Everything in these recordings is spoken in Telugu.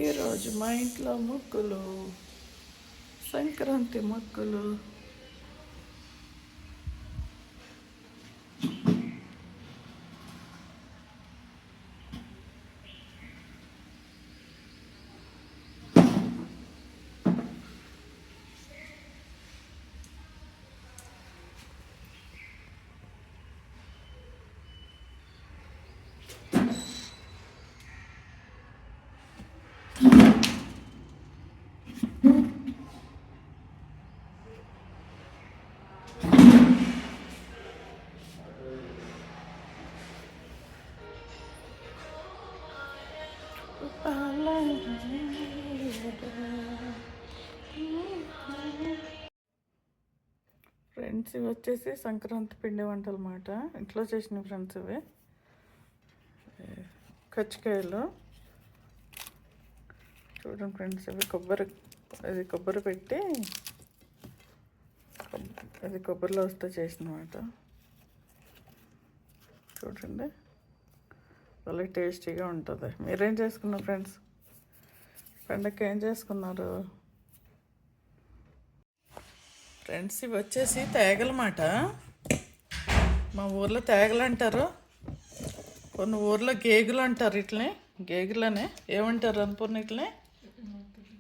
ఈరోజు మా ఇంట్లో ముగ్గులు, సంక్రాంతి ముగ్గులు. ఫ్రెండ్స్, ఇవి వచ్చేసి సంక్రాంతి పిండి వంటలు అన్నమాట. ఇంట్లో చేసిన ఫ్రెండ్స్ ఇవి కజ్జికాయలు. చూడండి ఫ్రెండ్స్, ఇవి కొబ్బరి పెట్టి అది కొబ్బరిలో వస్తే చేసినమాట. చూడండి, చాలా టేస్టీగా ఉంటుంది. మీరేం చేసుకున్నారు ఫ్రెండ్స్? పండగకి ఏం చేసుకున్నారు ఫ్రెండ్స్? ఇవి వచ్చేసి తేగలమాట. మా ఊర్లో తేగలు అంటారు, కొన్ని ఊర్లో గేగులు అంటారు. ఇట్లనే గేగులనే ఏమంటారు అనుకున్న ఇట్లనే,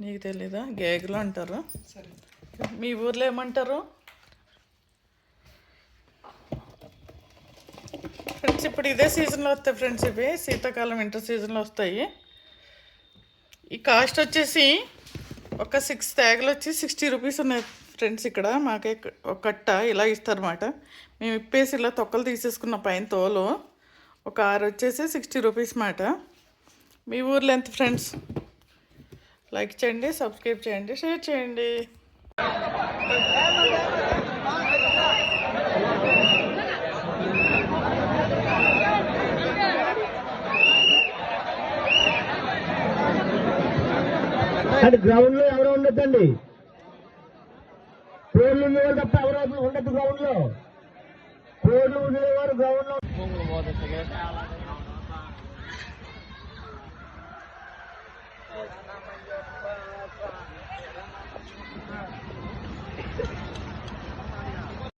నీకు తెలీదా? గేగులు అంటారు. మీ ఊర్లో ఏమంటారు ఫ్రెండ్స్? ఇప్పుడు ఇదే సీజన్లో వస్తాయి ఫ్రెండ్స్, ఇవి శీతాకాలం వింటర్ సీజన్లో వస్తాయి. ఈ కాస్ట్ వచ్చేసి ఒక 6 తేగలు వచ్చి 60 రూపీస్ ఉన్నాయి ఫ్రెండ్స్. ఇక్కడ మాకే ఒక కట్ట ఇలా ఇస్తారన్నమాట. మేము ఇప్పేసి ఇలా తొక్కలు తీసేసుకున్న పైన తోలు ఒక 6 వచ్చేసి 60 రూపీస్ మాట. మీ ఊర్లో ఎంత ఫ్రెండ్స్? లైక్ చేయండి, సబ్స్క్రైబ్ చేయండి, షేర్ చేయండి. అది గ్రౌండ్ లో ఎవరో ఉండొద్దండి, కోళ్ళు ఉండేవారు తప్ప ఎవరో ఉండద్దు గ్రౌండ్ లో. కోళ్ళు ఉండేవారు గ్రౌండ్ లో